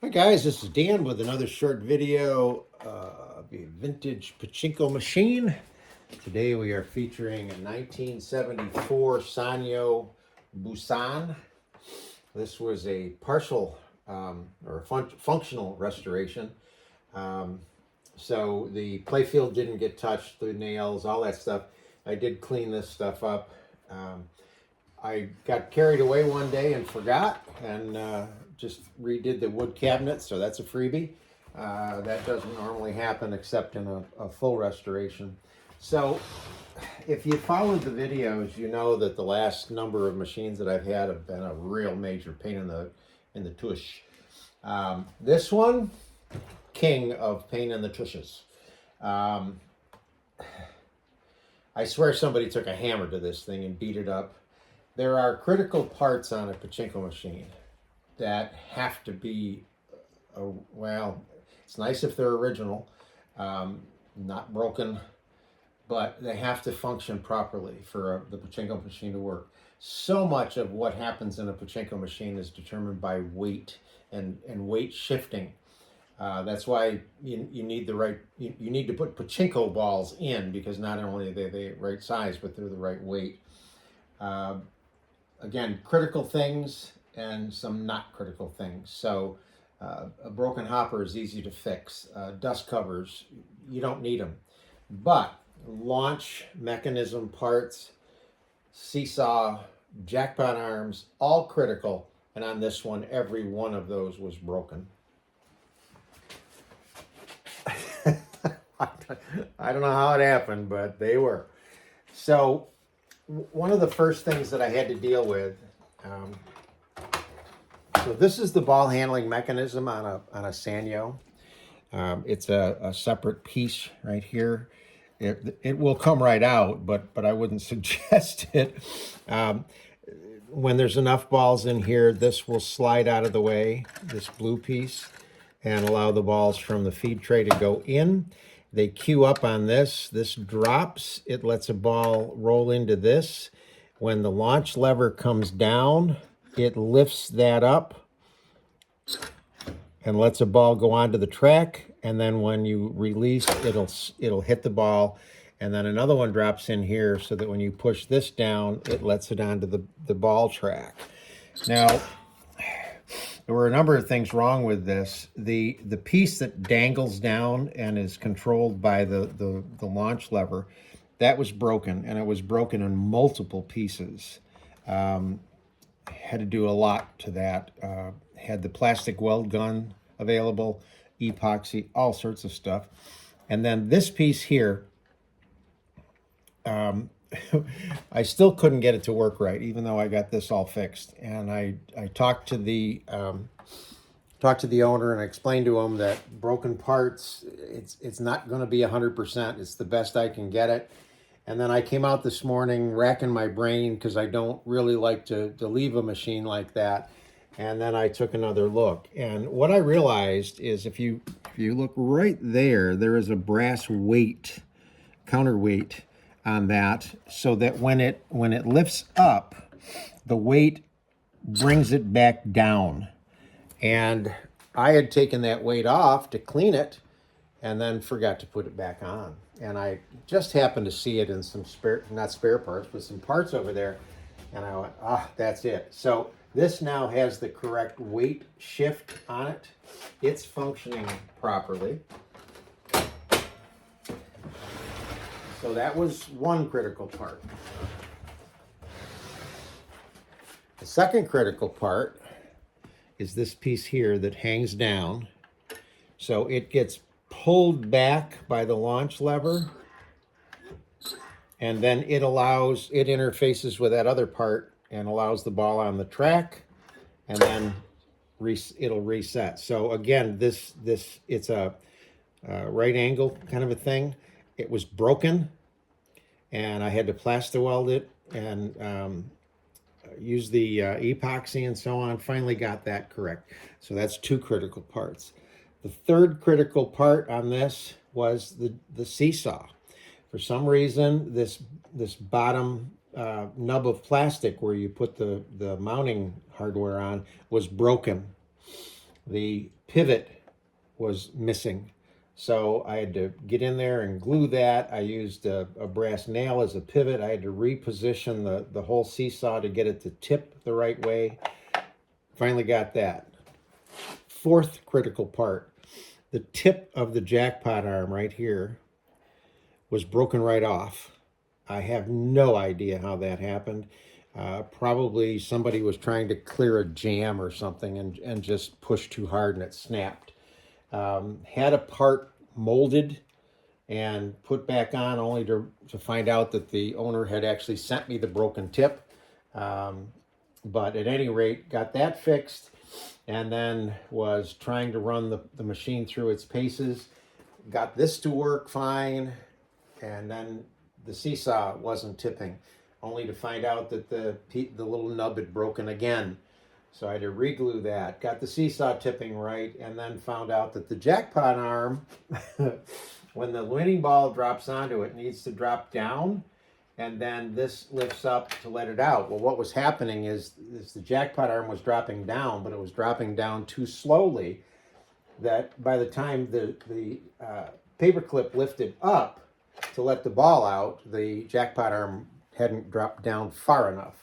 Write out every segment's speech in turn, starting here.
Hi guys, this is Dan with another short video of a vintage Pachinko machine. Today we are featuring a 1974 Sanyo Bussan. This was a partial or a functional restoration. Um, so the playfield didn't get touched, the nails, all that stuff. I did clean this stuff up. Um, I got carried away one day and forgot, and just redid the wood cabinet, so that's a freebie. That doesn't normally happen except in a full restoration. So if you followed the videos, you know that the last number of machines that I've had have been a real major pain in the tush. This one, king of pain in the tushes. Um, I swear somebody took a hammer to this thing and beat it up. There are critical parts on a Pachinko machine that have to be, well, it's nice if they're original, not broken, but they have to function properly for the Pachinko machine to work. So much of what happens in a Pachinko machine is determined by weight and weight shifting. That's why you need the right, you need to put Pachinko balls in, because not only are they the right size, but they're the right weight. Again, critical things and some not critical things. So a broken hopper is easy to fix. Dust covers, you don't need them. But launch mechanism parts, seesaw, jackpot arms, all critical. And on this one, every one of those was broken. I don't know how it happened, but they were. So one of the first things that I had to deal with, so this is the ball handling mechanism on a Sanyo. It's a separate piece right here. It will come right out, but I wouldn't suggest it. When there's enough balls in here, this will slide out of the way, this blue piece, and allow the balls from the feed tray to go in. They queue up on this. This drops. It lets a ball roll into this. When the launch lever comes down, it lifts that up and lets a ball go onto the track. And then when you release, it'll hit the ball. And then another one drops in here so that when you push this down, it lets it onto the ball track. Now, there were a number of things wrong with this. The piece that dangles down and is controlled by the launch lever, that was broken, and it was broken in multiple pieces. Had to do a lot to that. Had the plastic weld gun available, epoxy, all sorts of stuff. And then this piece here, I still couldn't get it to work right, even though I got this all fixed. And I talked to the owner and I explained to him that broken parts, it's not going to be 100%. It's the best I can get it. And then I came out this morning racking my brain, because I don't really like to leave a machine like that. And then I took another look. And what I realized is if you look right there, there is a brass weight, counterweight on that, so that when it lifts up, the weight brings it back down. And I had taken that weight off to clean it and then forgot to put it back on. And I just happened to see it in some not spare parts, but some parts over there. And I went, that's it. So this now has the correct weight shift on it. It's functioning properly. So that was one critical part. The second critical part is this piece here that hangs down. So it gets pulled back by the launch lever, and then it interfaces with that other part and allows the ball on the track, and then it'll reset. So again, it's a right angle kind of a thing. It was broken, and I had to plaster weld it and use the epoxy and so on. Finally got that correct. So that's two critical parts. The third critical part on this was the seesaw. For some reason, this bottom nub of plastic where you put the mounting hardware on was broken. The pivot was missing. So I had to get in there and glue that. I used a brass nail as a pivot. I had to reposition the whole seesaw to get it to tip the right way. Finally got that. Fourth critical part, the tip of the jackpot arm right here was broken right off. I have no idea how that happened. Probably somebody was trying to clear a jam or something and just pushed too hard and it snapped. Had a part molded and put back on only to find out that the owner had actually sent me the broken tip. But at any rate, got that fixed and then was trying to run the machine through its paces. Got this to work fine, and then the seesaw wasn't tipping, only to find out that the little nub had broken again. So I had to reglue that, got the seesaw tipping right, and then found out that the jackpot arm, when the winning ball drops onto it, needs to drop down, and then this lifts up to let it out. Well, what was happening is the jackpot arm was dropping down, but it was dropping down too slowly, that by the time the paper clip lifted up to let the ball out, the jackpot arm hadn't dropped down far enough.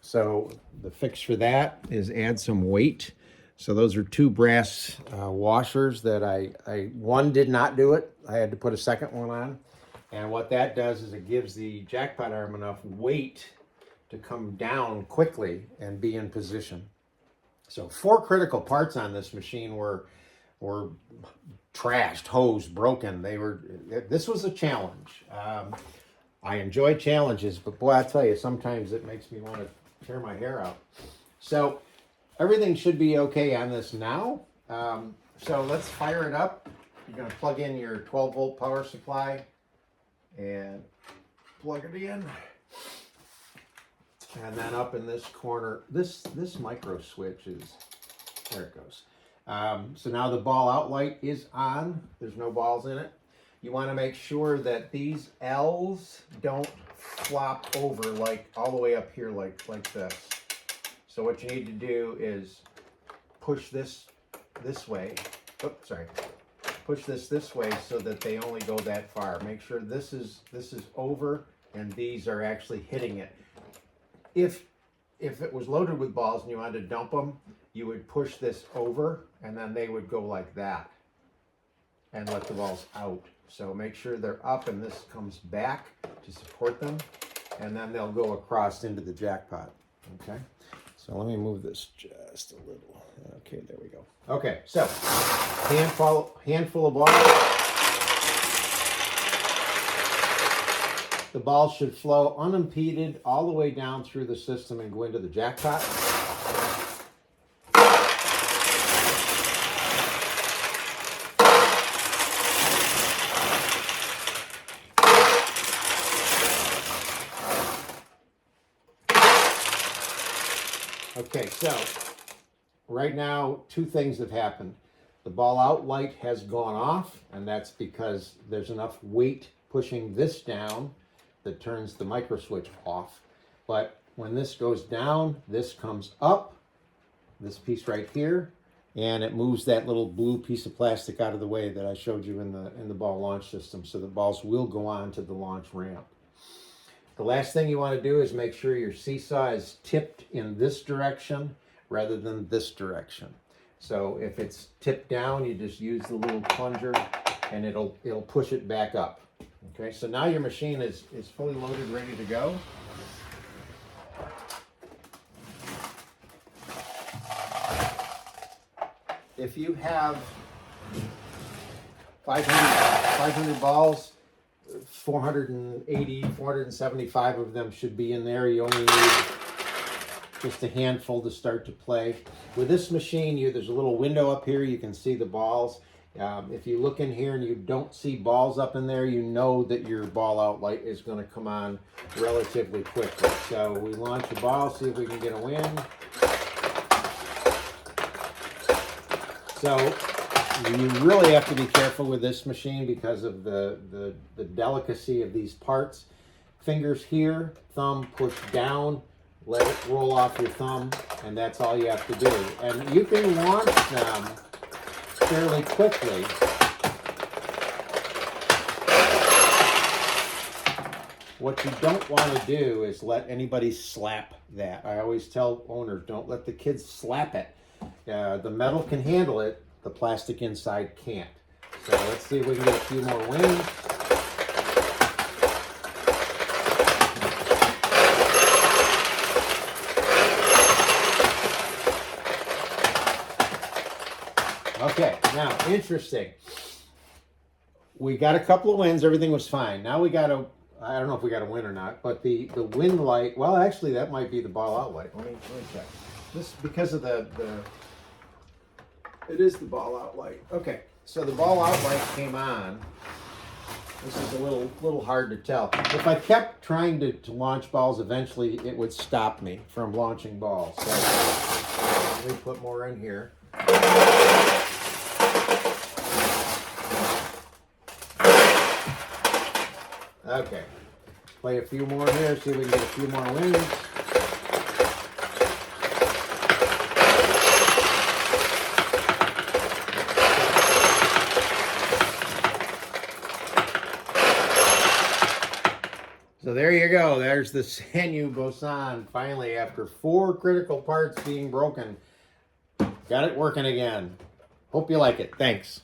So the fix for that is add some weight. So those are two brass washers that one did not do it. I had to put a second one on. And what that does is it gives the jackpot arm enough weight to come down quickly and be in position. So 4 critical parts on this machine were trashed, hosed, broken. This was a challenge. I enjoy challenges, but boy, I tell you, sometimes it makes me want to tear my hair out. So everything should be okay on this now. So let's fire it up. You're going to plug in your 12-volt power supply and plug it in. And then up in this corner, this micro switch is, there it goes. So now the ball out light is on. There's no balls in it. You want to make sure that these L's don't flop over like all the way up here like this. So what you need to do is push this way. Oops, sorry. Push this way so that they only go that far. Make sure this is over and these are actually hitting it. If it was loaded with balls and you wanted to dump them, you would push this over and then they would go like that and let the balls out. So make sure they're up and this comes back to support them, and then they'll go across into the jackpot. Okay, so let me move this just a little. Okay, there we go. Okay, so handful of balls. The ball should flow unimpeded all the way down through the system and go into the jackpot. Okay, so right now, 2 things have happened. The ball out light has gone off, and that's because there's enough weight pushing this down that turns the micro switch off. But when this goes down, this comes up, this piece right here, and it moves that little blue piece of plastic out of the way that I showed you in the ball launch system, so the balls will go on to the launch ramp. The last thing you want to do is make sure your seesaw is tipped in this direction rather than this direction. So if it's tipped down, you just use the little plunger and it'll push it back up. Okay, so now your machine is fully loaded, ready to go. If you have 500 balls, 480, 475 of them should be in there. You only need just a handful to start to play. With this machine, there's a little window up here. You can see the balls. If you look in here and you don't see balls up in there, you know that your ball out light is going to come on relatively quickly. So we launch a ball, see if we can get a win. So you really have to be careful with this machine because of the delicacy of these parts. Fingers here, thumb push down, let it roll off your thumb, and that's all you have to do. And you can launch them fairly quickly. What you don't want to do is let anybody slap that. I always tell owners, don't let the kids slap it. The metal can handle it, the plastic inside can't. So let's see if we can get a few more wings. Okay, now, interesting. We got a couple of wins, everything was fine. Now we got a, I don't know if we got a win or not, but the wind light, well, actually, that might be the ball out light. Let me check. This, because of it is the ball out light. Okay, so the ball out light came on. This is a little hard to tell. If I kept trying to launch balls, eventually it would stop me from launching balls. So let me put more in here. Okay, play a few more here, see if we can get a few more wins. So there you go. There's the Sanyo Bussan. Finally, after 4 critical parts being broken, got it working again. Hope you like it. Thanks.